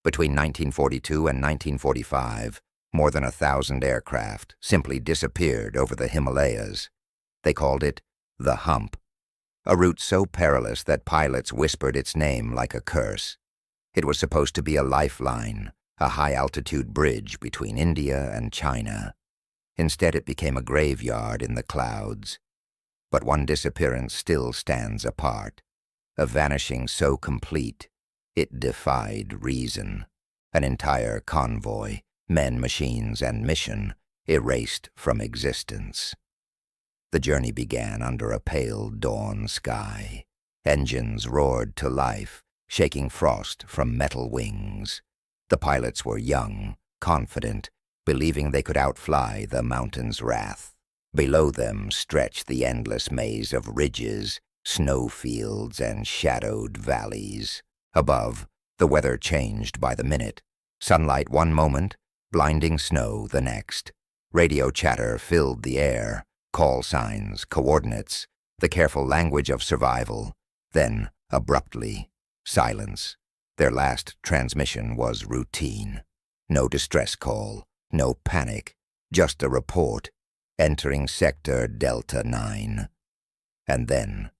Between 1942 and 1945, more than 1,000 aircraft simply disappeared over the Himalayas. They called it the Hump, a route so perilous that pilots whispered its name like a curse. It was supposed to be a lifeline, a high-altitude bridge between India and China. Instead, it became a graveyard in the clouds. But one disappearance still stands apart, a vanishing so complete it defied reason. An entire convoy, men, machines, and mission erased from existence. The journey began under a pale dawn sky. Engines roared to life, shaking frost from metal wings. The pilots were young, confident, believing they could outfly the mountain's wrath. Below them stretched the endless maze of ridges, snowfields, and shadowed valleys. Above, the weather changed by the minute. Sunlight one moment, blinding snow the next. Radio chatter filled the air, call signs, coordinates, the careful language of survival. Then, abruptly, silence. Their last transmission was routine. No distress call, no panic, just a report, entering Sector Delta 9. And then,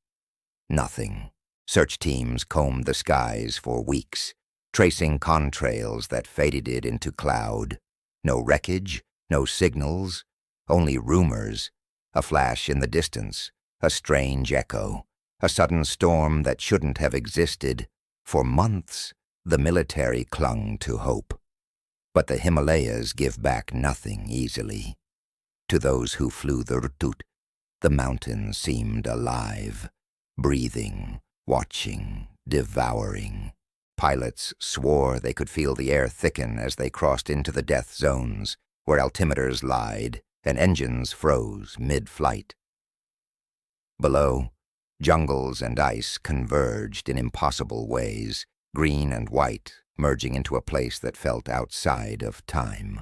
nothing. Search teams combed the skies for weeks, tracing contrails that faded it into cloud. No wreckage, no signals, only rumors, a flash in the distance, a strange echo, a sudden storm that shouldn't have existed. For months, the military clung to hope. But the Himalayas give back nothing easily. To those who flew the Rutut, the mountain seemed alive, breathing, watching, devouring. Pilots swore they could feel the air thicken as they crossed into the death zones, where altimeters lied and engines froze mid-flight. Below, jungles and ice converged in impossible ways, green and white merging into a place that felt outside of time.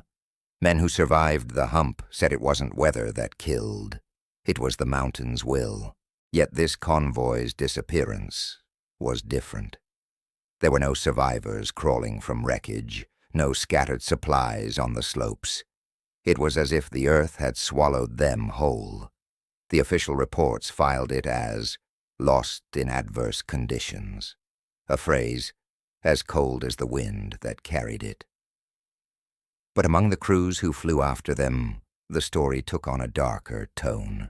Men who survived the Hump said it wasn't weather that killed. It was the mountain's will. Yet this convoy's disappearance was different. There were no survivors crawling from wreckage, no scattered supplies on the slopes. It was as if the earth had swallowed them whole. The official reports filed it as lost in adverse conditions, a phrase as cold as the wind that carried it. But among the crews who flew after them, the story took on a darker tone.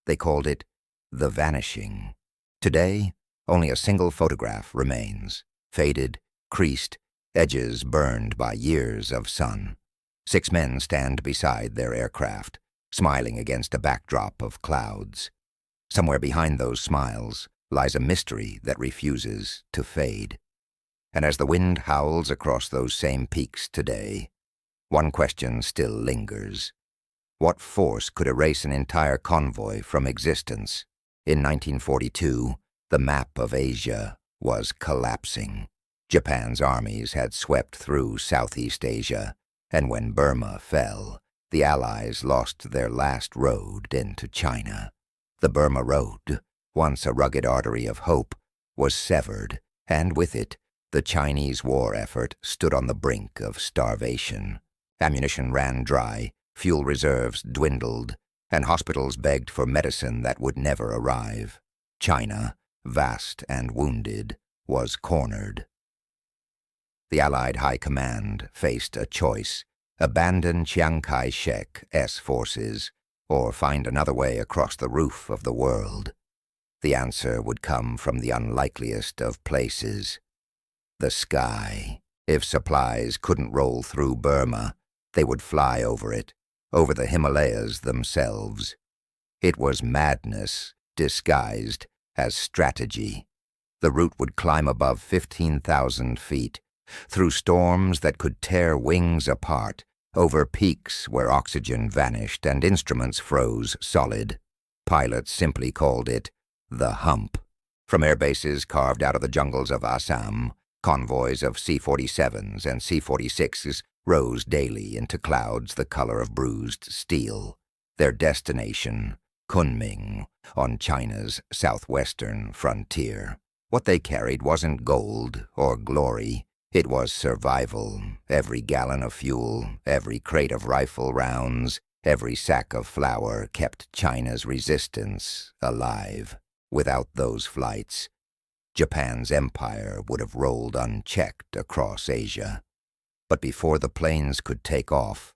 They called it the Vanishing. Today, only a single photograph remains, faded, creased, edges burned by years of sun. 6 men stand beside their aircraft, smiling against a backdrop of clouds. Somewhere behind those smiles lies a mystery that refuses to fade. And as the wind howls across those same peaks today, one question still lingers. What force could erase an entire convoy from existence? In 1942, the map of Asia was collapsing. Japan's armies had swept through Southeast Asia, and when Burma fell, the Allies lost their last road into China. The Burma Road, once a rugged artery of hope, was severed, and with it, the Chinese war effort stood on the brink of starvation. Ammunition ran dry, fuel reserves dwindled, and hospitals begged for medicine that would never arrive. China, vast and wounded, was cornered. The Allied High Command faced a choice: abandon Chiang Kai-shek's forces, or find another way across the roof of the world. The answer would come from the unlikeliest of places: the sky. If supplies couldn't roll through Burma, they would fly over it, over the Himalayas themselves. It was madness disguised as strategy. The route would climb above 15,000 feet, through storms that could tear wings apart, over peaks where oxygen vanished and instruments froze solid. Pilots simply called it the Hump. From airbases carved out of the jungles of Assam, convoys of C-47s and C-46s rose daily into clouds the color of bruised steel. Their destination, Kunming, on China's southwestern frontier. What they carried wasn't gold or glory. It was survival. Every gallon of fuel, every crate of rifle rounds, every sack of flour kept China's resistance alive. Without those flights, Japan's empire would have rolled unchecked across Asia. But before the planes could take off,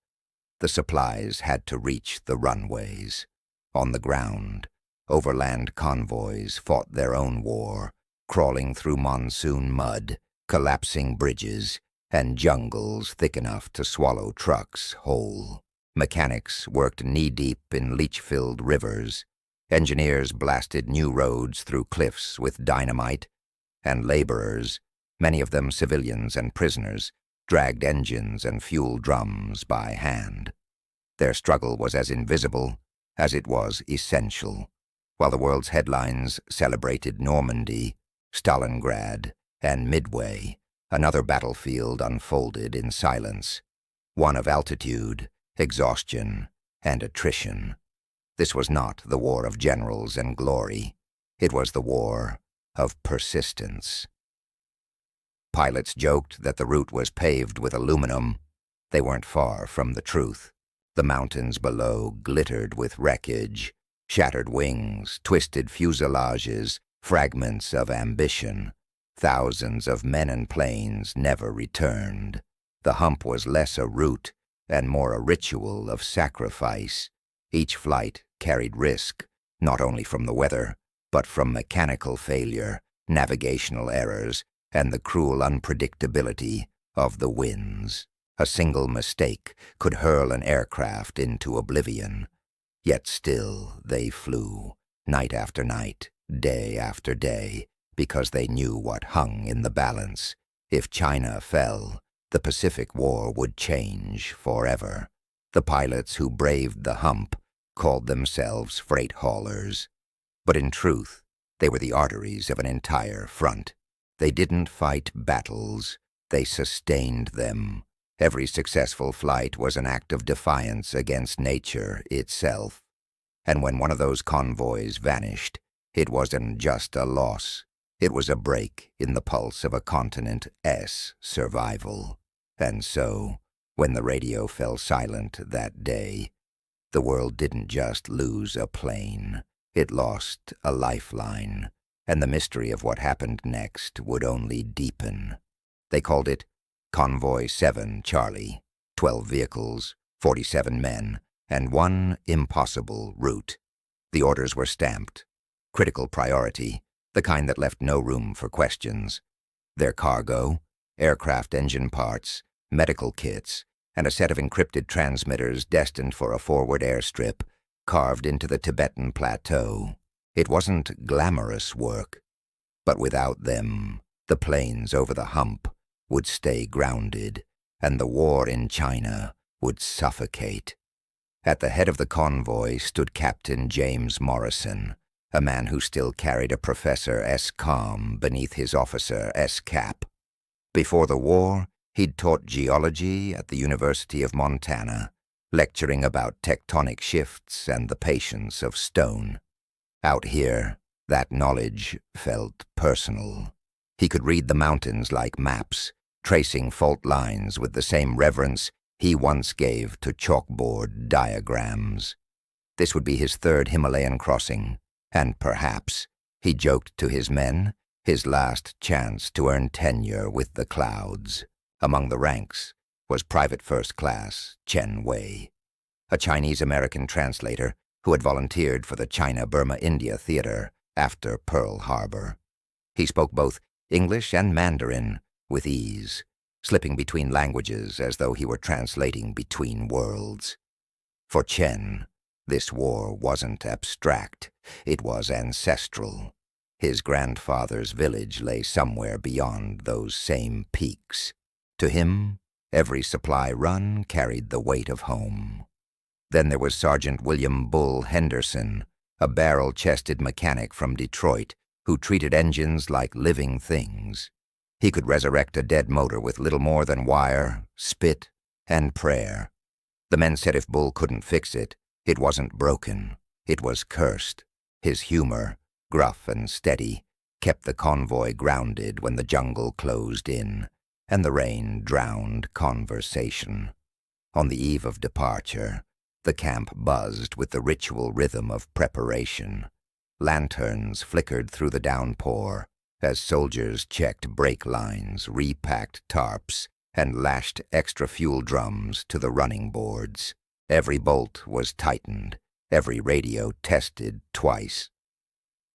the supplies had to reach the runways. On the ground, overland convoys fought their own war, crawling through monsoon mud, collapsing bridges, and jungles thick enough to swallow trucks whole. Mechanics worked knee-deep in leech-filled rivers. Engineers blasted new roads through cliffs with dynamite, and laborers, many of them civilians and prisoners, dragged engines and fuel drums by hand. Their struggle was as invisible as it was essential. While the world's headlines celebrated Normandy, Stalingrad, and Midway, another battlefield unfolded in silence, one of altitude, exhaustion, and attrition. This was not the war of generals and glory. It was the war of persistence. Pilots joked that the route was paved with aluminum. They weren't far from the truth. The mountains below glittered with wreckage, shattered wings, twisted fuselages, fragments of ambition. Thousands of men and planes never returned. The hump was less a route and more a ritual of sacrifice. Each flight carried risk, not only from the weather, but from mechanical failure, navigational errors, and the cruel unpredictability of the winds. A single mistake could hurl an aircraft into oblivion. Yet still they flew, night after night, day after day, because they knew what hung in the balance. If China fell, the Pacific War would change forever. The pilots who braved the hump called themselves freight haulers. But in truth, they were the arteries of an entire front. They didn't fight battles, they sustained them. Every successful flight was an act of defiance against nature itself. And when one of those convoys vanished, it wasn't just a loss. It was a break in the pulse of a continent's survival. And so, when the radio fell silent that day, the world didn't just lose a plane. It lost a lifeline, and the mystery of what happened next would only deepen. They called it Convoy 7 Charlie, 12 vehicles, 47 men, and one impossible route. The orders were stamped. Critical priority, the kind that left no room for questions. Their cargo, aircraft engine parts, medical kits, and a set of encrypted transmitters destined for a forward airstrip carved into the Tibetan plateau. It wasn't glamorous work, but without them, the planes over the hump would stay grounded, and the war in China would suffocate. At the head of the convoy stood Captain James Morrison, a man who still carried a Professor-S calm beneath his Officer-S cap. Before the war, he'd taught geology at the University of Montana, lecturing about tectonic shifts and the patience of stone. Out here, that knowledge felt personal. He could read the mountains like maps, tracing fault lines with the same reverence he once gave to chalkboard diagrams. This would be his third Himalayan crossing, and perhaps, he joked to his men, his last chance to earn tenure with the clouds. Among the ranks was Private First Class Chen Wei, a Chinese-American translator who had volunteered for the China-Burma-India theater after Pearl Harbor. He spoke both English and Mandarin with ease, slipping between languages as though he were translating between worlds. For Chen, this war wasn't abstract, it was ancestral. His grandfather's village lay somewhere beyond those same peaks. To him, every supply run carried the weight of home. Then there was Sergeant William Bull Henderson, a barrel-chested mechanic from Detroit who treated engines like living things. He could resurrect a dead motor with little more than wire, spit, and prayer. The men said if Bull couldn't fix it, it wasn't broken, it was cursed. His humor, gruff and steady, kept the convoy grounded when the jungle closed in. and the rain drowned conversation. On the eve of departure, the camp buzzed with the ritual rhythm of preparation. Lanterns flickered through the downpour as soldiers checked brake lines, repacked tarps, and lashed extra fuel drums to the running boards. Every bolt was tightened, every radio tested twice.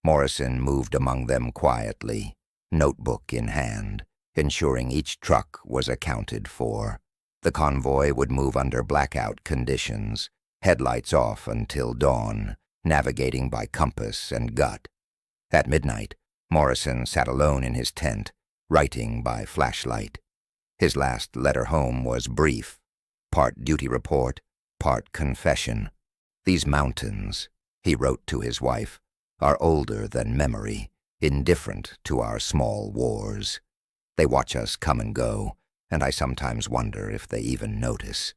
Morrison moved among them quietly, notebook in hand, ensuring each truck was accounted for. The convoy would move under blackout conditions, headlights off until dawn, navigating by compass and gut. At midnight, Morrison sat alone in his tent, writing by flashlight. His last letter home was brief, part duty report, part confession. "These mountains," he wrote to his wife, "are older than memory, indifferent to our small wars. They watch us come and go, and I sometimes wonder if they even notice."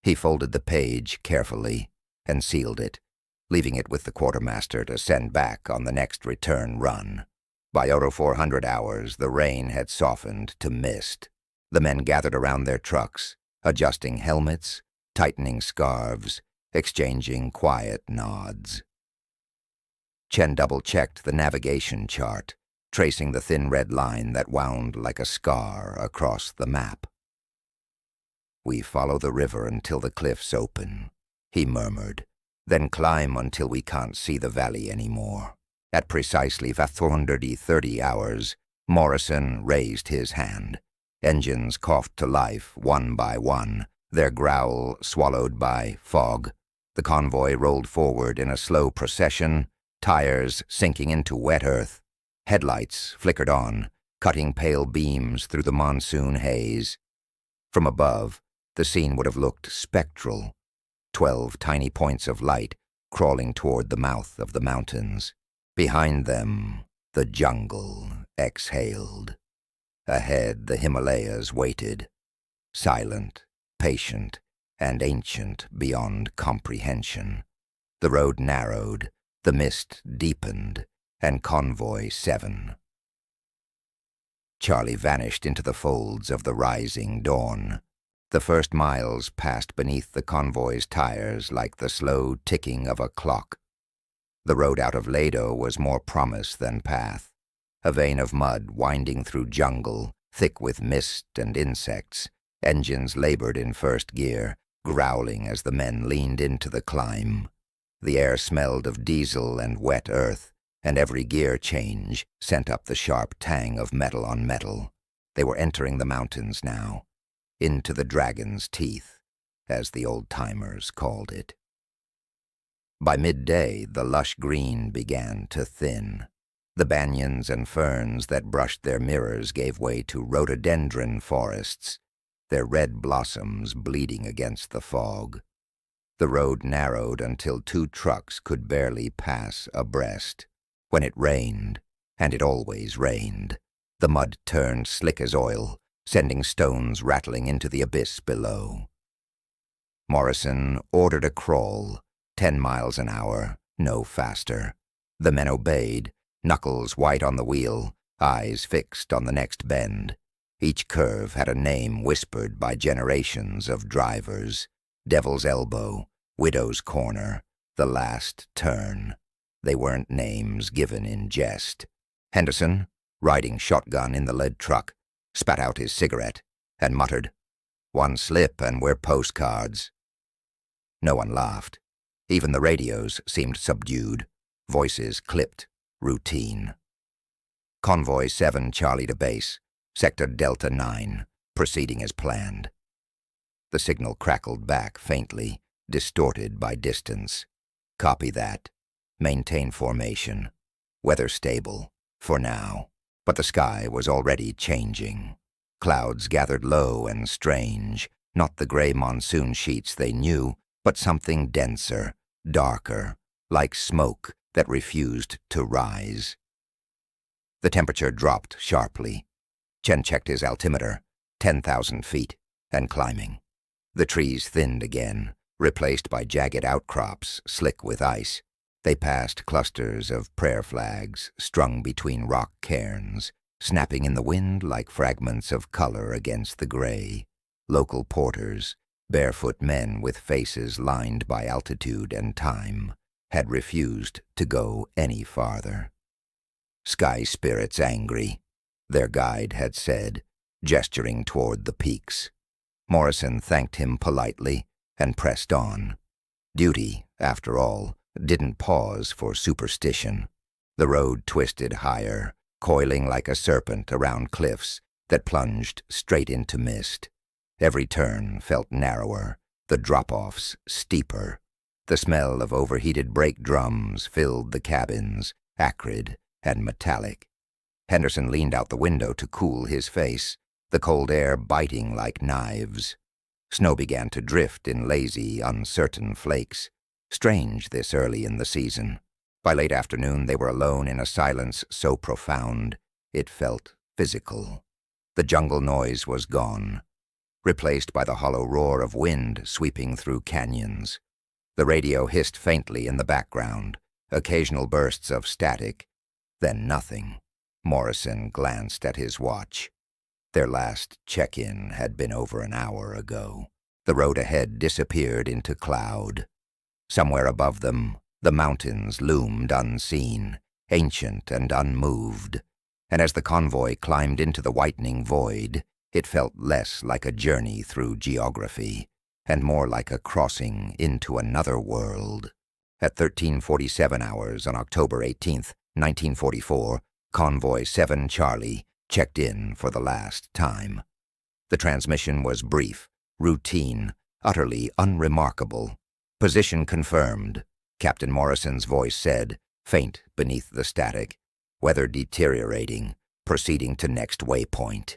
He folded the page carefully and sealed it, leaving it with the quartermaster to send back on the next return run. By 0400 hours, the rain had softened to mist. The men gathered around their trucks, adjusting helmets, tightening scarves, exchanging quiet nods. Chen double-checked the navigation chart, tracing the thin red line that wound like a scar across the map. "We follow the river until the cliffs open," he murmured, "then climb until we can't see the valley anymore." At precisely 430 hours, Morrison raised his hand. Engines coughed to life one by one, their growl swallowed by fog. The convoy rolled forward in a slow procession, tires sinking into wet earth. Headlights flickered on, cutting pale beams through the monsoon haze. From above, the scene would have looked spectral, 12 tiny points of light crawling toward the mouth of the mountains. Behind them, the jungle exhaled. Ahead, the Himalayas waited, silent, patient, and ancient beyond comprehension. The road narrowed, the mist deepened, and Convoy 7. Charlie vanished into the folds of the rising dawn. The first miles passed beneath the convoy's tires like the slow ticking of a clock. The road out of Lado was more promise than path, a vein of mud winding through jungle, thick with mist and insects. Engines labored in first gear, growling as the men leaned into the climb. The air smelled of diesel and wet earth, and every gear change sent up the sharp tang of metal on metal. They were entering the mountains now, into the dragon's teeth, as the old-timers called it. By midday, the lush green began to thin. The banyans and ferns that brushed their mirrors gave way to rhododendron forests, their red blossoms bleeding against the fog. The road narrowed until two trucks could barely pass abreast. When it rained, and it always rained, the mud turned slick as oil, sending stones rattling into the abyss below. Morrison ordered a crawl, 10 miles an hour, no faster. The men obeyed, knuckles white on the wheel, eyes fixed on the next bend. Each curve had a name whispered by generations of drivers: Devil's Elbow, Widow's Corner, the last turn. They weren't names given in jest. Henderson, riding shotgun in the lead truck, spat out his cigarette and muttered, "One slip and we're postcards." No one laughed. Even the radios seemed subdued, voices clipped, routine. Convoy 7 Charlie to base, Sector Delta 9, proceeding as planned. The signal crackled back faintly, distorted by distance. "Copy that. Maintain formation. Weather stable, for now." But the sky was already changing. Clouds gathered low and strange, not the gray monsoon sheets they knew, but something denser, darker, like smoke that refused to rise. The temperature dropped sharply. Chen checked his altimeter, 10,000 feet, and climbing. The trees thinned again, replaced by jagged outcrops slick with ice. They passed clusters of prayer flags strung between rock cairns, snapping in the wind like fragments of color against the gray. Local porters, barefoot men with faces lined by altitude and time, had refused to go any farther. "Sky spirits angry," their guide had said, gesturing toward the peaks. Morrison thanked him politely and pressed on. Duty, after all, didn't pause for superstition. The road twisted higher, coiling like a serpent around cliffs that plunged straight into mist. Every turn felt narrower, the drop-offs steeper. The smell of overheated brake drums filled the cabins, acrid and metallic. Henderson leaned out the window to cool his face, the cold air biting like knives. Snow began to drift in lazy, uncertain flakes. Strange this early in the season. By late afternoon they were alone in a silence so profound it felt physical. The jungle noise was gone, replaced by the hollow roar of wind sweeping through canyons. The radio hissed faintly in the background, occasional bursts of static, then nothing. Morrison glanced at his watch. Their last check-in had been over an hour ago. The road ahead disappeared into cloud. Somewhere above them, the mountains loomed unseen, ancient and unmoved, and as the convoy climbed into the whitening void, it felt less like a journey through geography and more like a crossing into another world. At 13:47 hours on October 18th, 1944, Convoy 7 Charlie checked in for the last time. The transmission was brief, routine, utterly unremarkable. "Position confirmed," Captain Morrison's voice said, faint beneath the static. "Weather deteriorating, proceeding to next waypoint."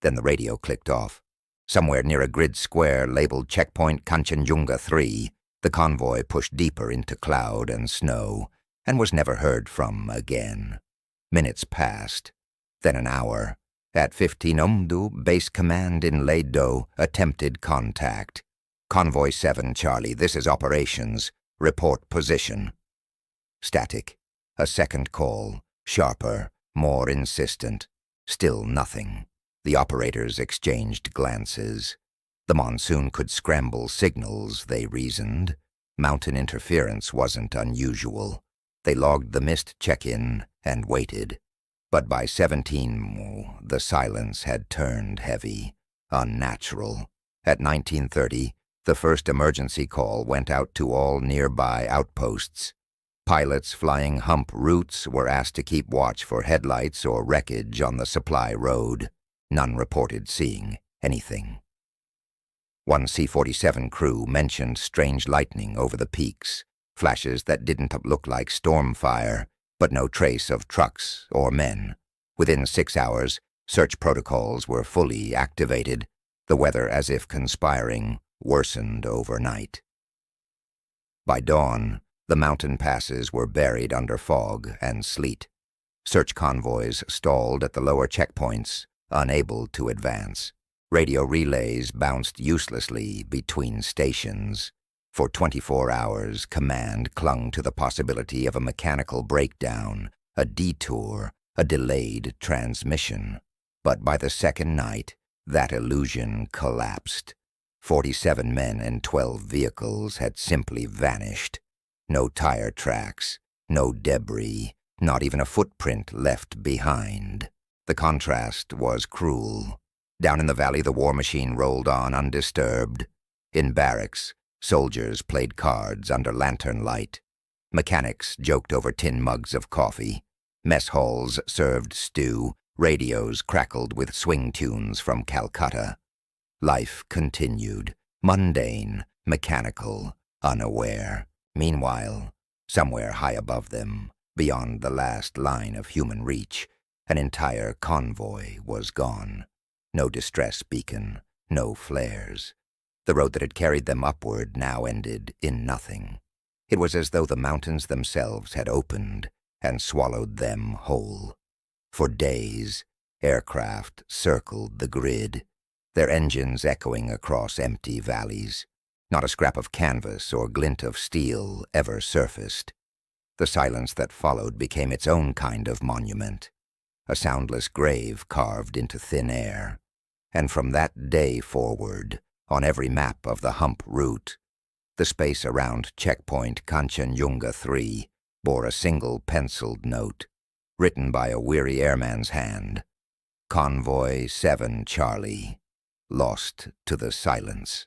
Then the radio clicked off. Somewhere near a grid square labeled Checkpoint Kanchenjunga 3, the convoy pushed deeper into cloud and snow and was never heard from again. Minutes passed, then an hour. At 15 Umdu, Base Command in Lado attempted contact. "Convoy 7 Charlie, this is operations. Report position." Static. A second call, sharper, more insistent. Still nothing. The operators exchanged glances. The monsoon could scramble signals, they reasoned. Mountain interference wasn't unusual. They logged the missed check-in and waited. But by 17, the silence had turned heavy, unnatural. At 19:30, the first emergency call went out to all nearby outposts. Pilots flying Hump routes were asked to keep watch for headlights or wreckage on the supply road. None reported seeing anything. One C-47 crew mentioned strange lightning over the peaks, flashes that didn't look like storm fire, but no trace of trucks or men. Within 6 hours, search protocols were fully activated. The weather, as if conspiring, worsened overnight. By dawn, the mountain passes were buried under fog and sleet. Search convoys stalled at the lower checkpoints, unable to advance. Radio relays bounced uselessly between stations. For 24 hours, command clung to the possibility of a mechanical breakdown, a detour, a delayed transmission. But by the second night, that illusion collapsed. 47 men and 12 vehicles had simply vanished. No tire tracks, no debris, not even a footprint left behind. The contrast was cruel. Down in the valley, the war machine rolled on undisturbed. In barracks, soldiers played cards under lantern light. Mechanics joked over tin mugs of coffee. Mess halls served stew. Radios crackled with swing tunes from Calcutta. Life continued, mundane, mechanical, unaware. Meanwhile, somewhere high above them, beyond the last line of human reach, an entire convoy was gone. No distress beacon, no flares. The road that had carried them upward now ended in nothing. It was as though the mountains themselves had opened and swallowed them whole. For days, aircraft circled the grid, their engines echoing across empty valleys. Not a scrap of canvas or glint of steel ever surfaced. The silence that followed became its own kind of monument. a soundless grave carved into thin air. And from that day forward, on every map of the Hump route, the space around checkpoint Kanchenjunga 3 bore a single penciled note, written by a weary airman's hand: Convoy 7 Charlie, lost to the silence.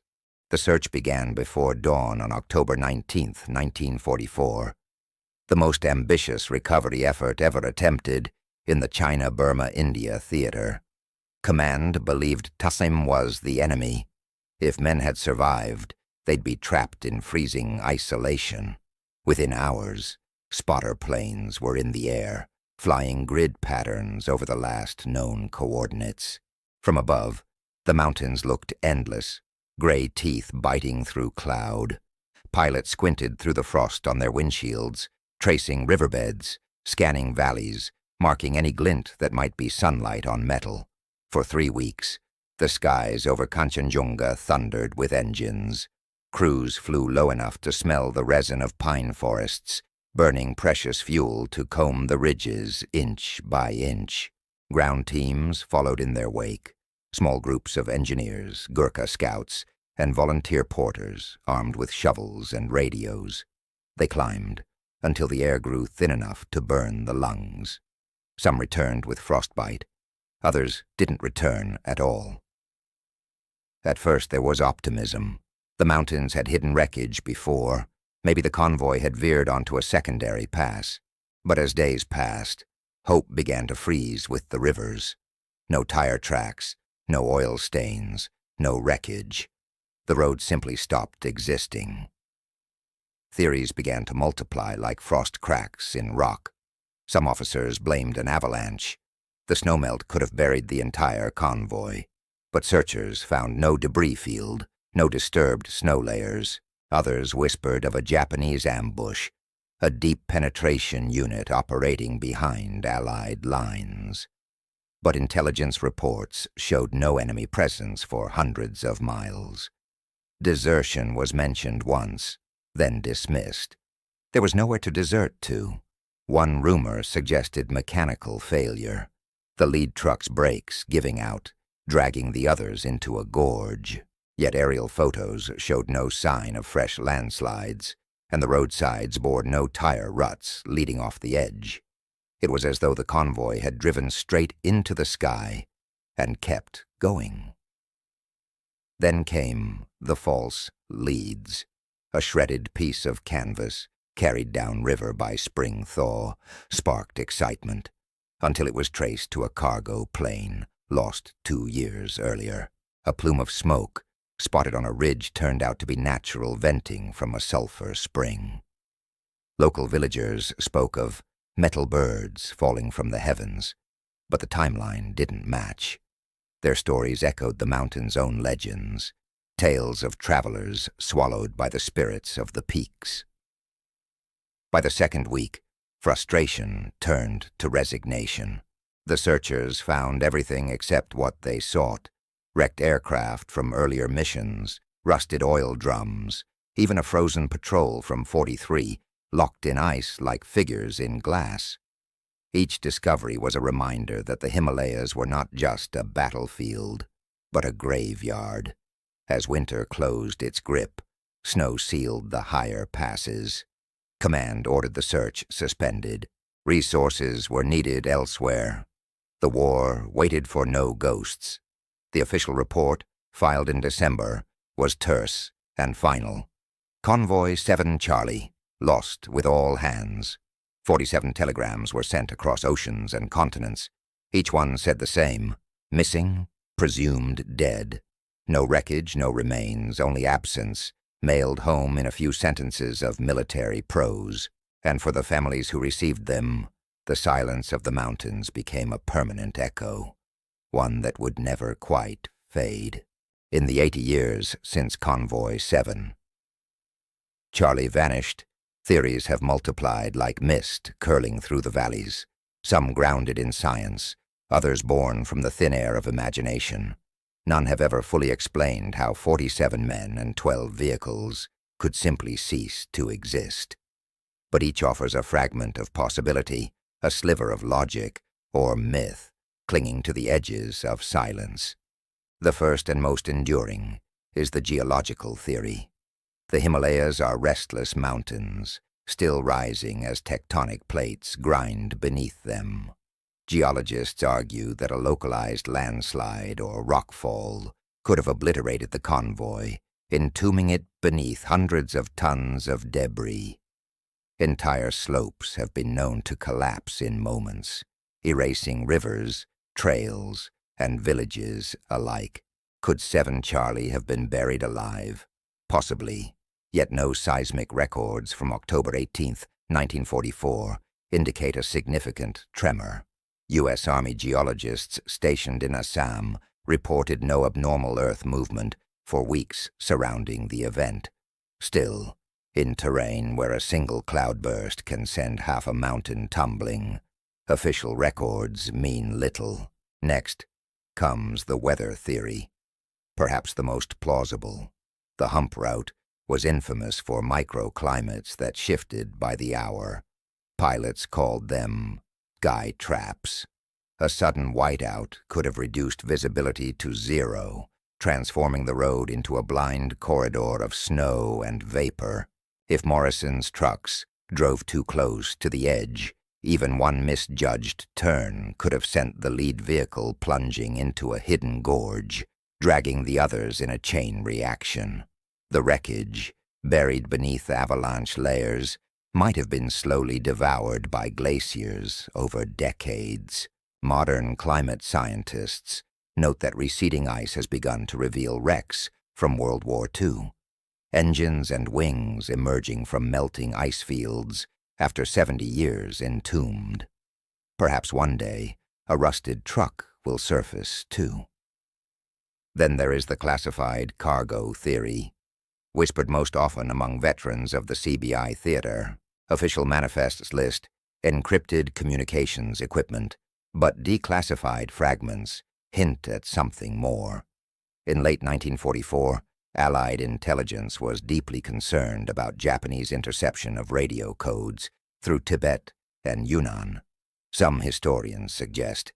The search began before dawn on October 19, 1944, the most ambitious recovery effort ever attempted in the China-Burma-India theater. Command believed Tassim was the enemy. If men had survived, they'd be trapped in freezing isolation. Within hours, spotter planes were in the air, flying grid patterns over the last known coordinates. From above, the mountains looked endless, gray teeth biting through cloud. Pilots squinted through the frost on their windshields, tracing riverbeds, scanning valleys, marking any glint that might be sunlight on metal. For 3 weeks, the skies over Kanchenjunga thundered with engines. Crews flew low enough to smell the resin of pine forests, burning precious fuel to comb the ridges inch by inch. Ground teams followed in their wake, small groups of engineers, Gurkha scouts, and volunteer porters armed with shovels and radios. They climbed until the air grew thin enough to burn the lungs. Some returned with frostbite. Others didn't return at all. At first there was optimism. The mountains had hidden wreckage before. Maybe the convoy had veered onto a secondary pass. But as days passed, hope began to freeze with the rivers. No tire tracks, no oil stains, no wreckage. The road simply stopped existing. Theories began to multiply like frost cracks in rock. Some officers blamed an avalanche. The snowmelt could have buried the entire convoy. But searchers found no debris field, no disturbed snow layers. Others whispered of a Japanese ambush, a deep penetration unit operating behind Allied lines. But intelligence reports showed no enemy presence for hundreds of miles. Desertion was mentioned once, then dismissed. There was nowhere to desert to. One rumor suggested mechanical failure, the lead truck's brakes giving out, dragging the others into a gorge. Yet aerial photos showed no sign of fresh landslides, and the roadsides bore no tire ruts leading off the edge. It was as though the convoy had driven straight into the sky and kept going. Then came the false leads, a shredded piece of canvas carried downriver by spring thaw, sparked excitement, until it was traced to a cargo plane lost 2 years earlier. A plume of smoke spotted on a ridge turned out to be natural venting from a sulfur spring. Local villagers spoke of metal birds falling from the heavens, but the timeline didn't match. Their stories echoed the mountain's own legends, tales of travelers swallowed by the spirits of the peaks. By the second week, frustration turned to resignation. The searchers found everything except what they sought: wrecked aircraft from earlier missions, rusted oil drums, even a frozen patrol from 43, locked in ice like figures in glass. Each discovery was a reminder that the Himalayas were not just a battlefield, but a graveyard. As winter closed its grip, snow sealed the higher passes. Command ordered the search suspended. Resources were needed elsewhere. The war waited for no ghosts. The official report, filed in December, was terse and final. Convoy 7 Charlie, lost with all hands. 47 telegrams were sent across oceans and continents. Each one said the same: missing, presumed dead. No wreckage, no remains, only absence, mailed home in a few sentences of military prose. And for the families who received them, the silence of the mountains became a permanent echo, one that would never quite fade. In the 80 years since Convoy 7, Charlie vanished. Theories have multiplied like mist curling through the valleys, some grounded in science, others born from the thin air of imagination. None have ever fully explained how 47 men and 12 vehicles could simply cease to exist. But each offers a fragment of possibility, a sliver of logic, or myth, clinging to the edges of silence. The first and most enduring is the geological theory. The Himalayas are restless mountains, still rising as tectonic plates grind beneath them. Geologists argue that a localized landslide or rockfall could have obliterated the convoy, entombing it beneath hundreds of tons of debris. Entire slopes have been known to collapse in moments, erasing rivers, trails, and villages alike. Could 7 Charlie have been buried alive? Possibly, yet no seismic records from October 18, 1944, indicate a significant tremor. U.S. Army geologists stationed in Assam reported no abnormal Earth movement for weeks surrounding the event. Still, in terrain where a single cloudburst can send half a mountain tumbling, official records mean little. Next comes the weather theory, perhaps the most plausible. The Hump route was infamous for microclimates that shifted by the hour. Pilots called them sky traps. A sudden whiteout could have reduced visibility to zero, transforming the road into a blind corridor of snow and vapor. If Morrison's trucks drove too close to the edge, even one misjudged turn could have sent the lead vehicle plunging into a hidden gorge, dragging the others in a chain reaction. The wreckage, buried beneath avalanche layers, might have been slowly devoured by glaciers over decades. Modern climate scientists note that receding ice has begun to reveal wrecks from World War II. Engines and wings emerging from melting ice fields after 70 years entombed. Perhaps one day, a rusted truck will surface too. Then there is the classified cargo theory, whispered most often among veterans of the CBI theater. Official manifests list encrypted communications equipment, but declassified fragments hint at something more. In late 1944, Allied intelligence was deeply concerned about Japanese interception of radio codes through Tibet and Yunnan. Some historians suggest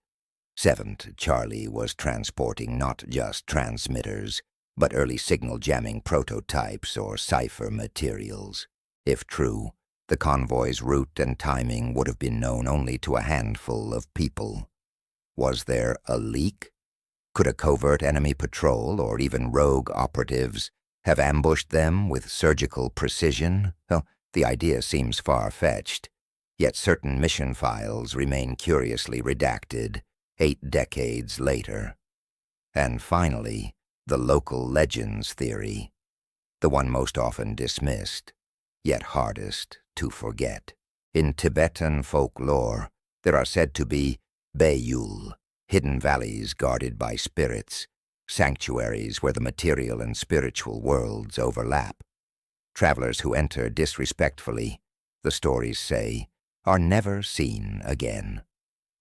7th Charlie was transporting not just transmitters, but early signal jamming prototypes or cipher materials. If true, the convoy's route and timing would have been known only to a handful of people. Was there a leak? Could a covert enemy patrol or even rogue operatives have ambushed them with surgical precision? Well, the idea seems far-fetched, yet certain mission files remain curiously redacted 8 decades later. And finally, the local legends theory, the one most often dismissed, yet hardest to forget. In Tibetan folklore, there are said to be Bayul, hidden valleys guarded by spirits, sanctuaries where the material and spiritual worlds overlap. Travelers who enter disrespectfully, the stories say, are never seen again.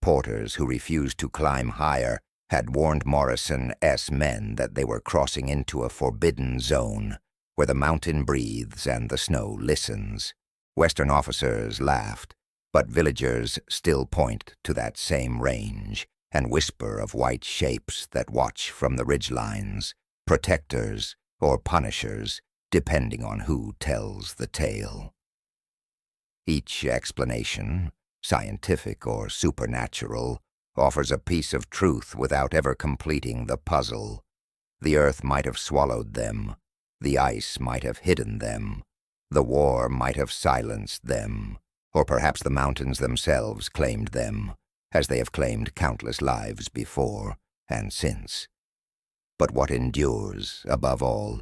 Porters who refused to climb higher had warned Morrison's men that they were crossing into a forbidden zone where the mountain breathes and the snow listens. Western officers laughed, but villagers still point to that same range and whisper of white shapes that watch from the ridgelines, protectors or punishers, depending on who tells the tale. Each explanation, scientific or supernatural, offers a piece of truth without ever completing the puzzle. The earth might have swallowed them, the ice might have hidden them, the war might have silenced them, or perhaps the mountains themselves claimed them, as they have claimed countless lives before and since. But what endures, above all,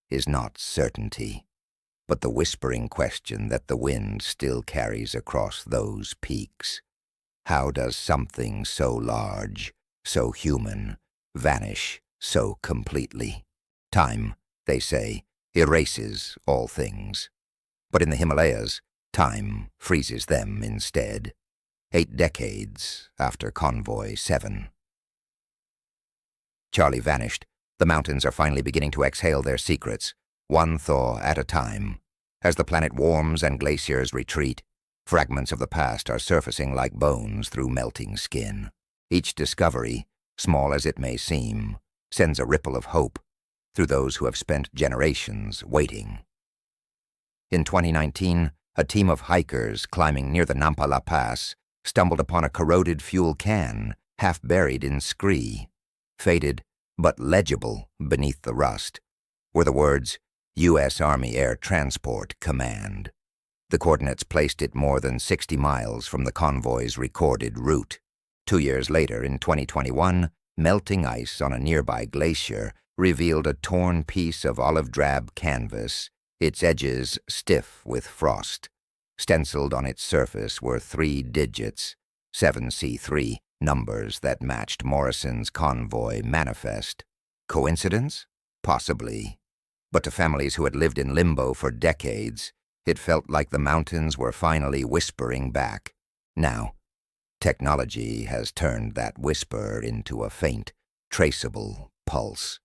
is not certainty, but the whispering question that the wind still carries across those peaks. How does something so large, so human, vanish so completely? Time, they say, erases all things. But in the Himalayas, time freezes them instead. 8 decades after Convoy 7. Charlie vanished. The mountains are finally beginning to exhale their secrets, one thaw at a time. As the planet warms and glaciers retreat, Fragments of the past are surfacing like bones through melting skin. Each discovery, small as it may seem, sends a ripple of hope through those who have spent generations waiting. In 2019, a team of hikers climbing near the Nampala Pass stumbled upon a corroded fuel can, half buried in scree. Faded, but legible beneath the rust, were the words, U.S. Army Air Transport Command. The coordinates placed it more than 60 miles from the convoy's recorded route. 2 years later, in 2021, melting ice on a nearby glacier revealed a torn piece of olive-drab canvas, its edges stiff with frost. Stenciled on its surface were 3 digits, 7C3, numbers that matched Morrison's convoy manifest. Coincidence? Possibly. But to families who had lived in limbo for decades, it felt like the mountains were finally whispering back. Now, technology has turned that whisper into a faint, traceable pulse.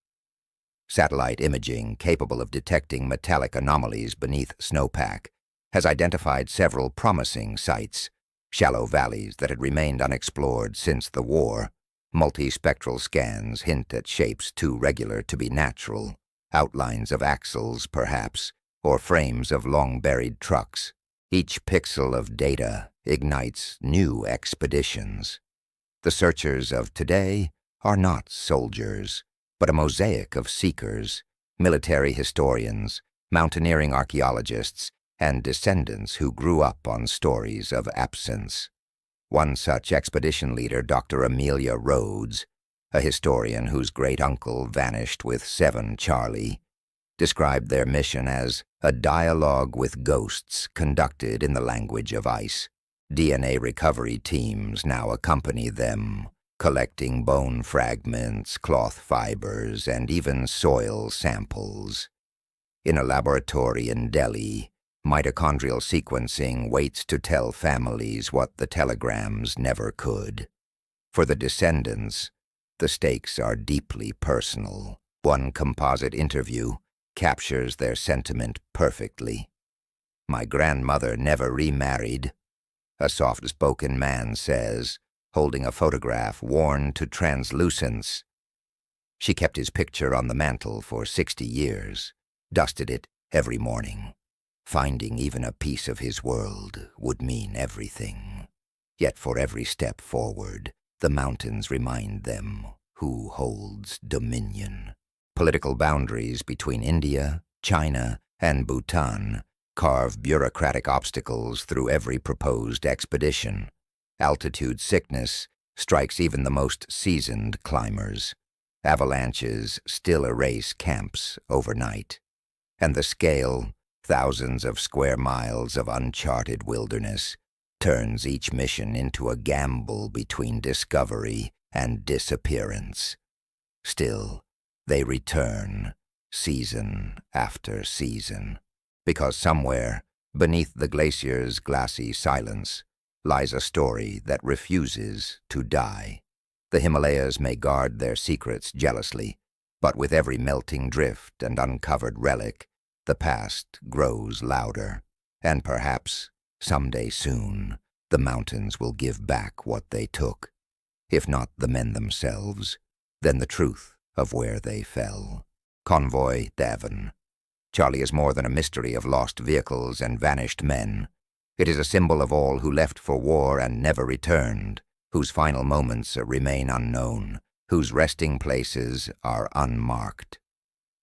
Satellite imaging capable of detecting metallic anomalies beneath snowpack has identified several promising sites, shallow valleys that had remained unexplored since the war. Multispectral scans hint at shapes too regular to be natural, outlines of axles, perhaps, or frames of long-buried trucks. Each pixel of data ignites new expeditions. The searchers of today are not soldiers, but a mosaic of seekers, military historians, mountaineering archaeologists, and descendants who grew up on stories of absence. One such expedition leader, Dr. Amelia Rhodes, a historian whose great-uncle vanished with 7 Charlie, described their mission as a dialogue with ghosts conducted in the language of ice. DNA recovery teams now accompany them, collecting bone fragments, cloth fibers, and even soil samples. In a laboratory in Delhi, mitochondrial sequencing waits to tell families what the telegrams never could. For the descendants, the stakes are deeply personal. One composite interview captures their sentiment perfectly. "My grandmother never remarried," a soft-spoken man says, holding a photograph worn to translucence. She kept his picture on the mantel for 60 years, dusted it every morning. Finding even a piece of his world would mean everything. Yet for every step forward, the mountains remind them who holds dominion. Political boundaries between India, China, and Bhutan carve bureaucratic obstacles through every proposed expedition. Altitude sickness strikes even the most seasoned climbers. Avalanches still erase camps overnight. And the scale, thousands of square miles of uncharted wilderness, turns each mission into a gamble between discovery and disappearance. Still, they return, season after season, because somewhere, beneath the glacier's glassy silence, lies a story that refuses to die. The Himalayas may guard their secrets jealously, but with every melting drift and uncovered relic, the past grows louder, and perhaps, someday soon, the mountains will give back what they took. If not the men themselves, then the truth of where they fell. Convoy, Devon. Charlie is more than a mystery of lost vehicles and vanished men. It is a symbol of all who left for war and never returned, whose final moments remain unknown, whose resting places are unmarked.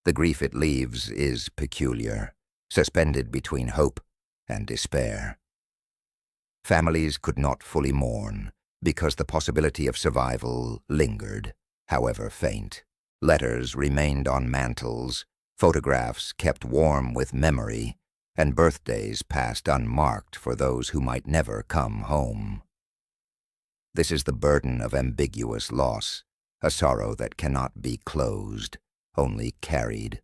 The grief it leaves is peculiar, suspended between hope and despair. Families could not fully mourn because the possibility of survival lingered, however faint. Letters remained on mantels, photographs kept warm with memory, and birthdays passed unmarked for those who might never come home. This is the burden of ambiguous loss, a sorrow that cannot be closed, only carried.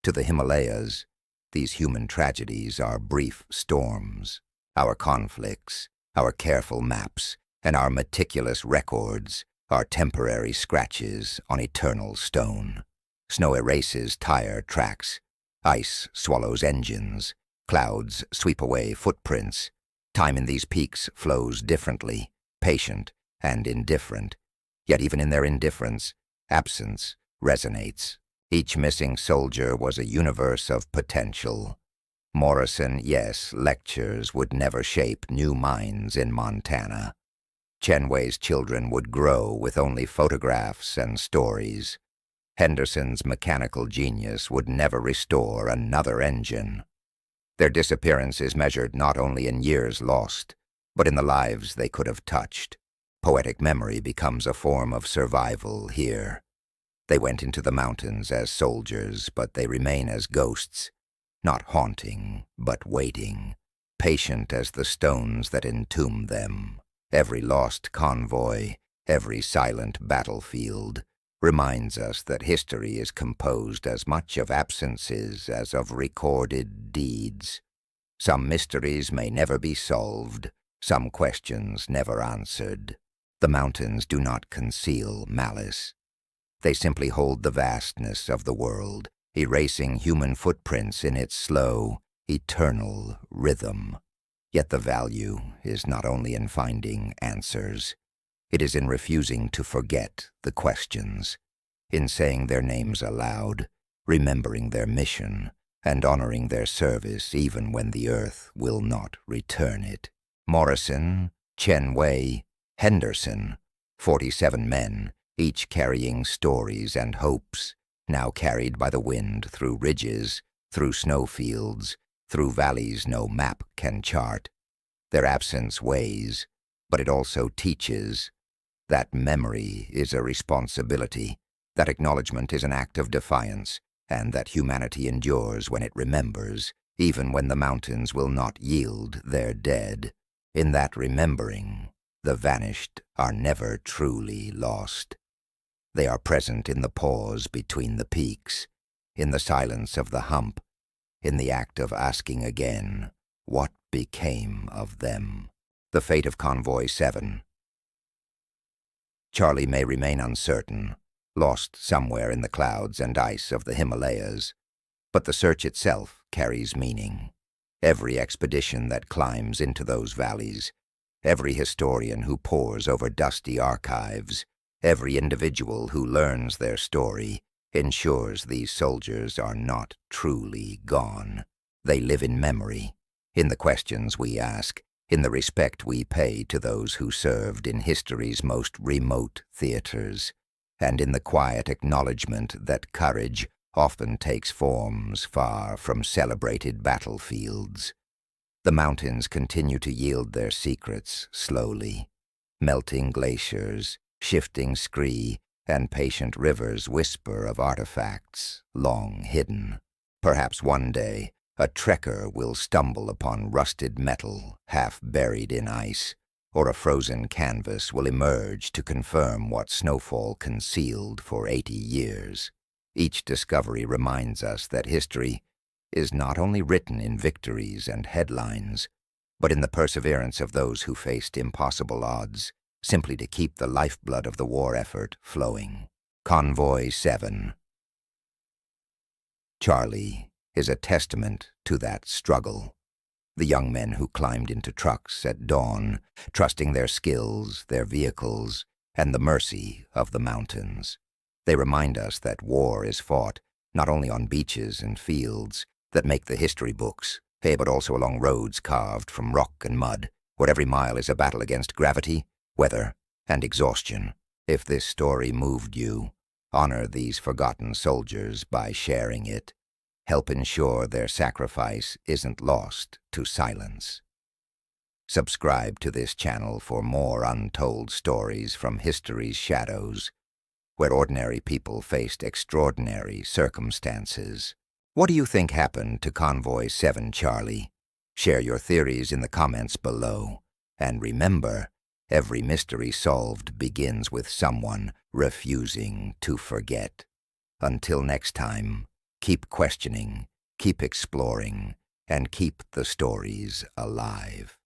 To the Himalayas, these human tragedies are brief storms. Our conflicts, our careful maps, and our meticulous records are temporary scratches on eternal stone. Snow erases tire tracks, ice swallows engines, clouds sweep away footprints, Time in these peaks flows differently, patient and indifferent. Yet even in their indifference, absence resonates. Each missing soldier was a universe of potential. Morrison, yes, lectures would never shape new mines in Montana. Chenway's children would grow with only photographs and stories. Henderson's mechanical genius would never restore another engine. Their disappearance is measured not only in years lost, but in the lives they could have touched. Poetic memory becomes a form of survival here. They went into the mountains as soldiers, but they remain as ghosts, not haunting, but waiting, patient as the stones that entomb them. Every lost convoy, every silent battlefield, reminds us that history is composed as much of absences as of recorded deeds. Some mysteries may never be solved, some questions never answered. The mountains do not conceal malice. They simply hold the vastness of the world, erasing human footprints in its slow, eternal rhythm. Yet the value is not only in finding answers. It is in refusing to forget the questions, in saying their names aloud, remembering their mission, and honoring their service even when the earth will not return it. Morrison, Chenway, Henderson, 47 men, each carrying stories and hopes, now carried by the wind through ridges, through snowfields, through valleys no map can chart. Their absence weighs, but it also teaches that memory is a responsibility, that acknowledgement is an act of defiance, and that humanity endures when it remembers, even when the mountains will not yield their dead. In that remembering, the vanished are never truly lost. They are present in the pause between the peaks, in the silence of the hump, in the act of asking again, what became of them? The fate of Convoy 7. Charlie may remain uncertain, lost somewhere in the clouds and ice of the Himalayas, but the search itself carries meaning. Every expedition that climbs into those valleys, every historian who pores over dusty archives, every individual who learns their story, ensures these soldiers are not truly gone. They live in memory, in the questions we ask, in the respect we pay to those who served in history's most remote theaters, and in the quiet acknowledgement that courage often takes forms far from celebrated battlefields. The mountains continue to yield their secrets slowly. Melting glaciers, shifting scree, and patient rivers whisper of artifacts long hidden. Perhaps one day, a trekker will stumble upon rusted metal half buried in ice, or a frozen canvas will emerge to confirm what snowfall concealed for 80 years. Each discovery reminds us that history is not only written in victories and headlines, but in the perseverance of those who faced impossible odds, simply to keep the lifeblood of the war effort flowing. Convoy 7. Charlie is a testament to that struggle. The young men who climbed into trucks at dawn, trusting their skills, their vehicles, and the mercy of the mountains. They remind us that war is fought not only on beaches and fields that make the history books, but also along roads carved from rock and mud, where every mile is a battle against gravity, weather, and exhaustion. If this story moved you, honor these forgotten soldiers by sharing it. Help ensure their sacrifice isn't lost to silence. Subscribe to this channel for more untold stories from history's shadows, where ordinary people faced extraordinary circumstances. What do you think happened to Convoy 7, Charlie? Share your theories in the comments below. And remember, every mystery solved begins with someone refusing to forget. Until next time, keep questioning, keep exploring, and keep the stories alive.